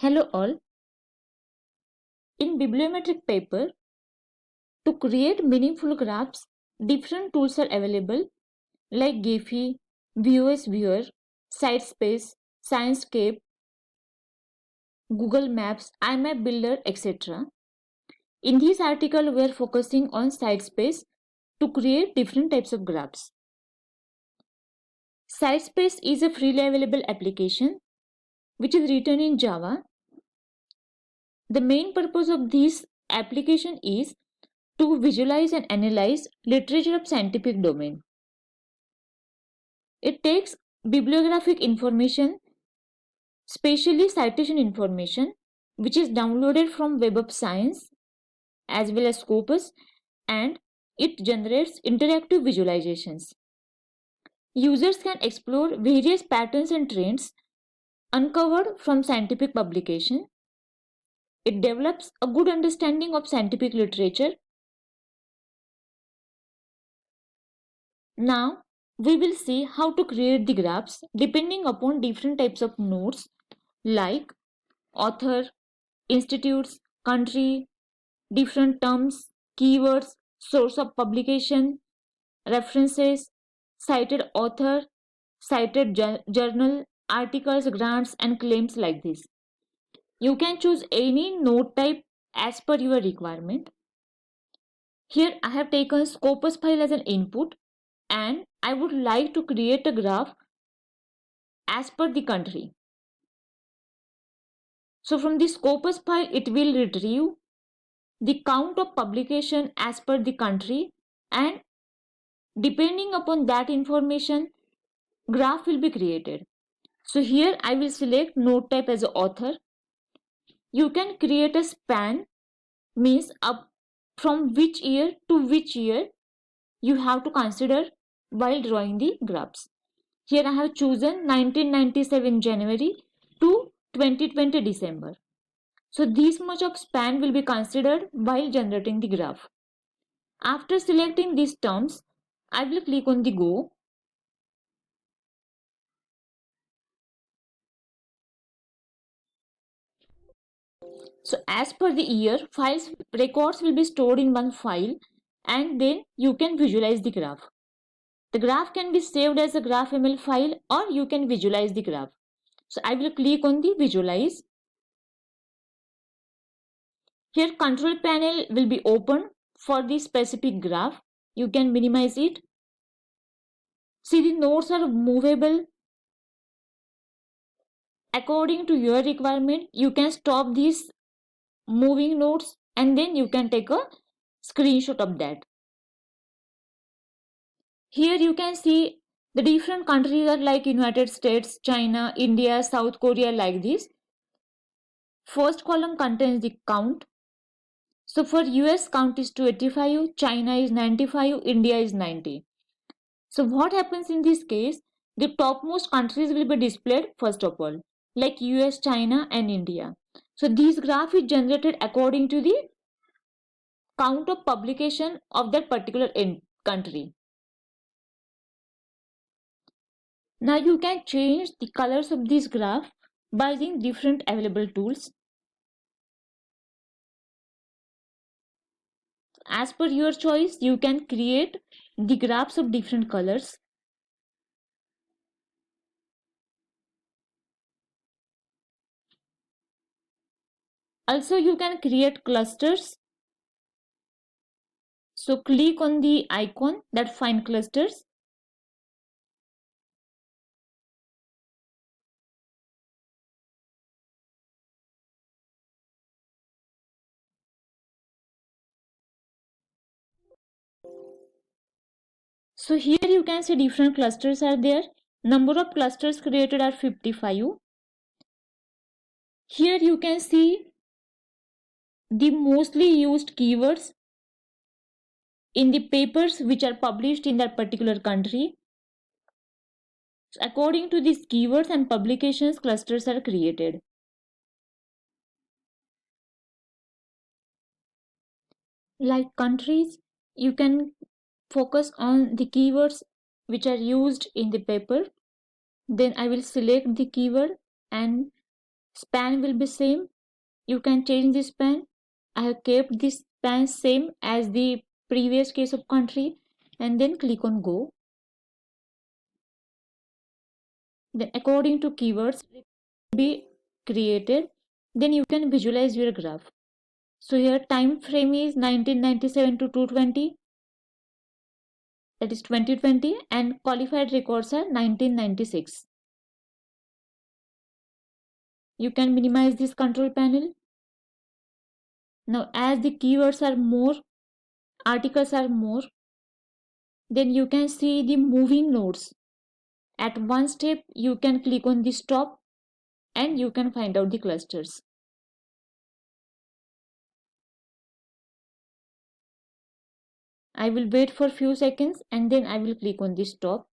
Hello all. In bibliometric paper, to create meaningful graphs, different tools are available like Gephi, VOS Viewer, Sitespace, Sciencescape, Google Maps, IMAP Builder, etc. In this article, we are focusing on Sitespace to create different types of graphs. Sitespace is a freely available application which is written in Java. The main purpose of this application is to visualize and analyze literature of scientific domain. It takes bibliographic information, especially citation information, which is downloaded from Web of Science as well as Scopus, and it generates interactive visualizations. Users can explore various patterns and trends uncovered from scientific publication. It develops a good understanding of scientific literature. Now, we will see how to create the graphs depending upon different types of nodes like author, institutes, country, different terms, keywords, source of publication, references, cited author, cited journal, articles, grants, and claims like this. You can choose any node type as per your requirement. Here I have taken Scopus file as an input and I would like to create a graph as per the country. So from the Scopus file, it will retrieve the count of publication as per the country, and depending upon that information, graph will be created. So here I will select node type as author. You can create a span, means up from which year to which year you have to consider while drawing the graphs. Here I have chosen 1997 January to 2020 December. So this much of span will be considered while generating the graph. After selecting these terms, I will click on the Go. So as per the year, records will be stored in one file and then you can visualize the graph. The graph can be saved as a GraphML file or you can visualize the graph. So I will click on the visualize. Here control panel will be open for the specific graph. You can minimize it. See, the nodes are movable. According to your requirement, you can stop these moving nodes and then you can take a screenshot of that. Here you can see the different countries are like United States, China, India, South Korea, like this. First column contains the count. So for US count is 285, China is 95, India is 90. So what happens in this case? The topmost countries will be displayed first of all, like US, China and India. So this graph is generated according to the count of publication of that particular country. Now you can change the colors of this graph by using different available tools. As per your choice, you can create the graphs of different colors. Also, you can create clusters. So click on the icon that find clusters. So here you can see different clusters are there. Number of clusters created are 55. Here you can see the mostly used keywords in the papers which are published in that particular country. So according to these keywords and publications, clusters are created. Like countries, you can focus on the keywords which are used in the paper. Then I will select the keyword and Span will be same. You can change the span. I have kept this span same as the previous case of country, and then click on go. Then according to keywords be created, then you can visualize your graph. So here time frame is 1997 to 220, that is 2020, and qualified records are 1996. You can minimize this control panel. Now as the keywords are more, articles are more, then you can see the moving nodes. At one step you can click on the stop and you can find out the clusters. I will wait for few seconds and then I will click on the stop.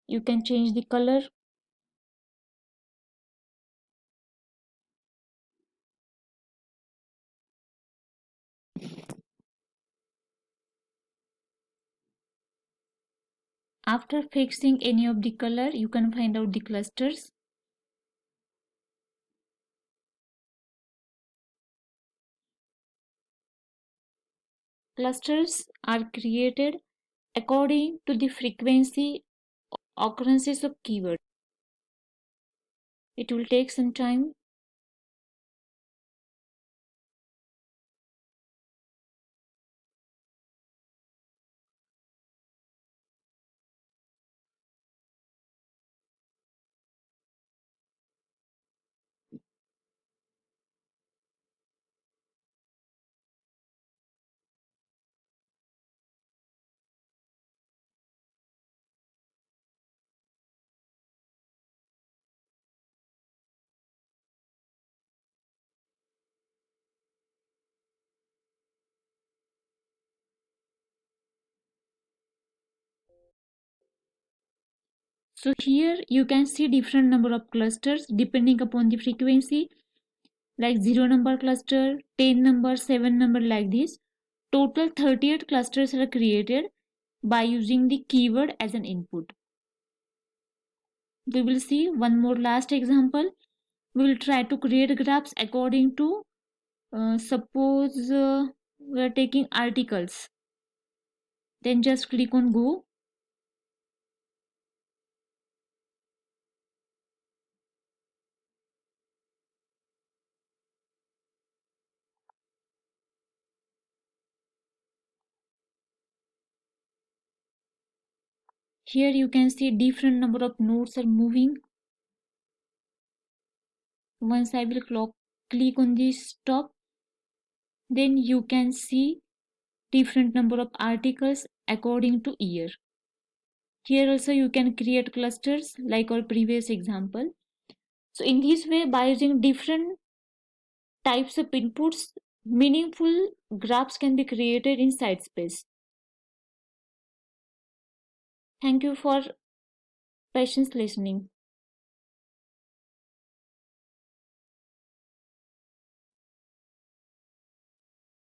You can change the color. After fixing any of the color, you can find out the clusters. Clusters are created according to the frequency occurrences of keyword. It will take some time. So here you can see different number of clusters depending upon the frequency, like 0 number cluster, 10 number, 7 number, like this. Total 38 clusters are created by using the keyword as an input. We will see one more last example. We will try to create graphs according to suppose we are taking articles. Then just click on go. Here you can see different number of nodes are moving. Once I will click on this stop, then you can see different number of articles according to year. Here also you can create clusters like our previous example. So in this way, by using different types of inputs, meaningful graphs can be created in Sitespace. Thank you for patience listening.